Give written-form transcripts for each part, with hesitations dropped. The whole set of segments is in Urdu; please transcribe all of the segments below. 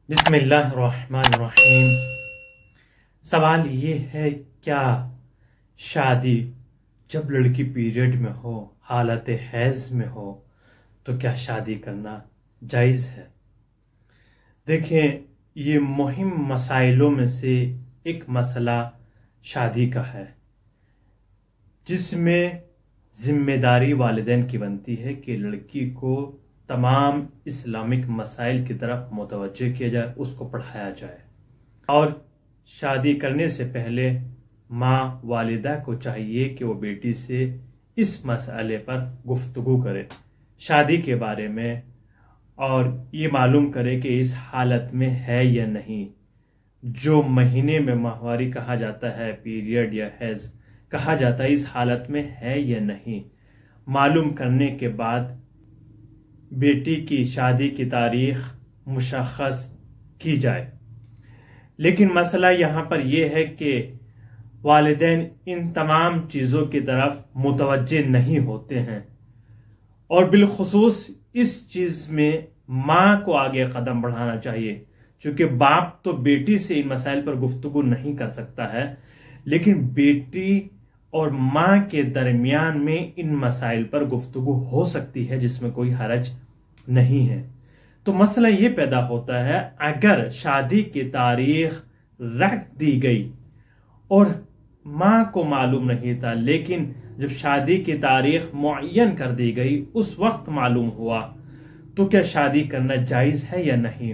بسم اللہ الرحمن الرحیم۔ سوال یہ ہے، کیا شادی جب لڑکی پیریڈ میں ہو، حالت حیض میں ہو، تو کیا شادی کرنا جائز ہے؟ دیکھیں، یہ مہم مسائلوں میں سے ایک مسئلہ شادی کا ہے، جس میں ذمہ داری والدین کی بنتی ہے کہ لڑکی کو تمام اسلامک مسائل کی طرف متوجہ کیا جائے، اس کو پڑھایا جائے، اور شادی کرنے سے پہلے ماں والدہ کو چاہیے کہ وہ بیٹی سے اس مسئلے پر گفتگو کرے، شادی کے بارے میں، اور یہ معلوم کرے کہ اس حالت میں ہے یا نہیں، جو مہینے میں ماہواری کہا جاتا ہے، پیریڈ یا حیض کہا جاتا ہے، اس حالت میں ہے یا نہیں۔ معلوم کرنے کے بعد بیٹی کی شادی کی تاریخ مشخص کی جائے۔ لیکن مسئلہ یہاں پر یہ ہے کہ والدین ان تمام چیزوں کی طرف متوجہ نہیں ہوتے ہیں، اور بالخصوص اس چیز میں ماں کو آگے قدم بڑھانا چاہیے، چونکہ باپ تو بیٹی سے ان مسائل پر گفتگو نہیں کر سکتا ہے، لیکن بیٹی اور ماں کے درمیان میں ان مسائل پر گفتگو ہو سکتی ہے، جس میں کوئی حرج نہیں ہے۔ تو مسئلہ یہ پیدا ہوتا ہے، اگر شادی کی تاریخ رکھ دی گئی اور ماں کو معلوم نہیں تھا، لیکن جب شادی کی تاریخ معین کر دی گئی، اس وقت معلوم ہوا، تو کیا شادی کرنا جائز ہے یا نہیں؟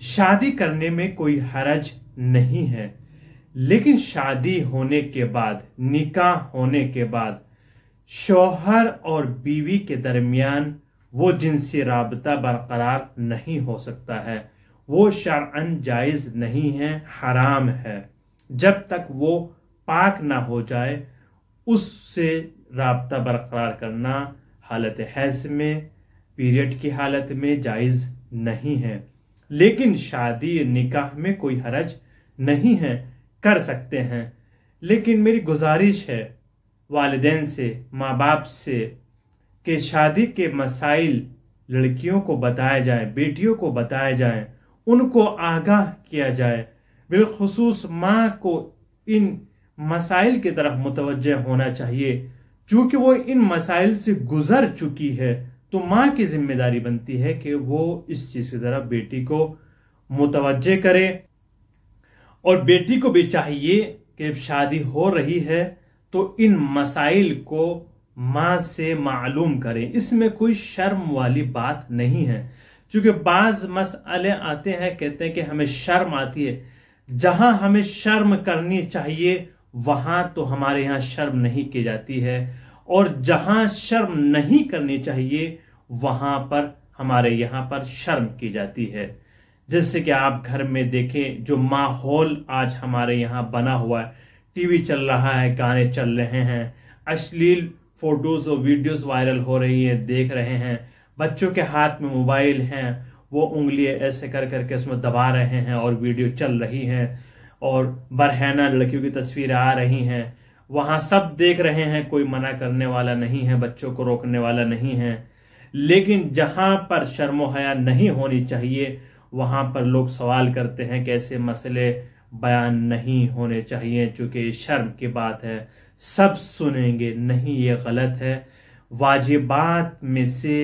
شادی کرنے میں کوئی حرج نہیں ہے، لیکن شادی ہونے کے بعد، نکاح ہونے کے بعد، شوہر اور بیوی کے درمیان وہ جنسی رابطہ برقرار نہیں ہو سکتا ہے، وہ شرعاً جائز نہیں ہے، حرام ہے۔ جب تک وہ پاک نہ ہو جائے، اس سے رابطہ برقرار کرنا حالت حیض میں، پیریڈ کی حالت میں جائز نہیں ہے۔ لیکن شادی نکاح میں کوئی حرج نہیں ہے، کر سکتے ہیں۔ لیکن میری گزارش ہے والدین سے، ماں باپ سے، کہ شادی کے مسائل لڑکیوں کو بتائے جائیں، بیٹیوں کو بتائے جائیں، ان کو آگاہ کیا جائے۔ بالخصوص ماں کو ان مسائل کی طرف متوجہ ہونا چاہیے، چونکہ وہ ان مسائل سے گزر چکی ہے، تو ماں کی ذمہ داری بنتی ہے کہ وہ اس چیز کی طرف بیٹی کو متوجہ کرے، اور بیٹی کو بھی چاہیے کہ جب شادی ہو رہی ہے تو ان مسائل کو ماں سے معلوم کریں۔ اس میں کوئی شرم والی بات نہیں ہے، چونکہ بعض مسئلے آتے ہیں، کہتے ہیں کہ ہمیں شرم آتی ہے۔ جہاں ہمیں شرم کرنی چاہیے وہاں تو ہمارے یہاں شرم نہیں کی جاتی ہے، اور جہاں شرم نہیں کرنی چاہیے وہاں پر ہمارے یہاں پر شرم کی جاتی ہے۔ جیسے کہ آپ گھر میں دیکھیں، جو ماحول آج ہمارے یہاں بنا ہوا ہے، ٹی وی چل رہا ہے، گانے چل رہے ہیں، اشلیل فوٹوز اور ویڈیوز وائرل ہو رہی ہیں، دیکھ رہے ہیں، بچوں کے ہاتھ میں موبائل ہیں، وہ انگلیاں ایسے کر کر کے اس میں دبا رہے ہیں اور ویڈیو چل رہی ہیں، اور برہنہ لڑکیوں کی تصویریں آ رہی ہیں، وہاں سب دیکھ رہے ہیں، کوئی منع کرنے والا نہیں ہے، بچوں کو روکنے والا نہیں ہے۔ لیکن جہاں پر شرم و حیا نہیں ہونی چاہیے وہاں پر لوگ سوال کرتے ہیں کہ ایسے مسئلے بیان نہیں ہونے چاہیے، چونکہ یہ شرم کی بات ہے، سب سنیں گے۔ نہیں، یہ غلط ہے۔ واجبات میں سے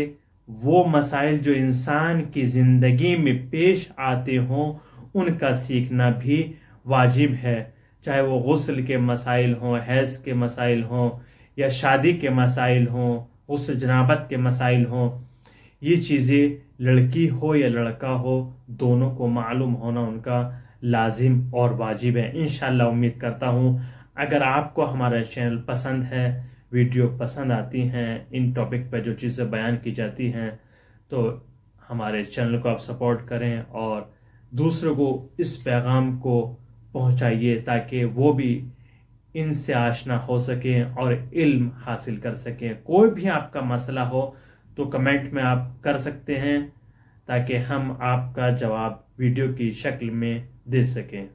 وہ مسائل جو انسان کی زندگی میں پیش آتے ہوں، ان کا سیکھنا بھی واجب ہے، چاہے وہ غسل کے مسائل ہوں، حیض کے مسائل ہوں، یا شادی کے مسائل ہوں، غسل جنابت کے مسائل ہوں۔ یہ چیزیں لڑکی ہو یا لڑکا ہو، دونوں کو معلوم ہونا ان کا لازم اور واجب ہے۔ انشاءاللہ امید کرتا ہوں اگر آپ کو ہمارا چینل پسند ہے، ویڈیو پسند آتی ہیں، ان ٹاپک پہ جو چیزیں بیان کی جاتی ہیں، تو ہمارے چینل کو آپ سپورٹ کریں اور دوسروں کو اس پیغام کو پہنچائیے، تاکہ وہ بھی ان سے آشنا ہو سکیں اور علم حاصل کر سکیں۔ کوئی بھی آپ کا مسئلہ ہو تو کمنٹ میں آپ کر سکتے ہیں، تاکہ ہم آپ کا جواب ویڈیو کی شکل میں دے سکیں۔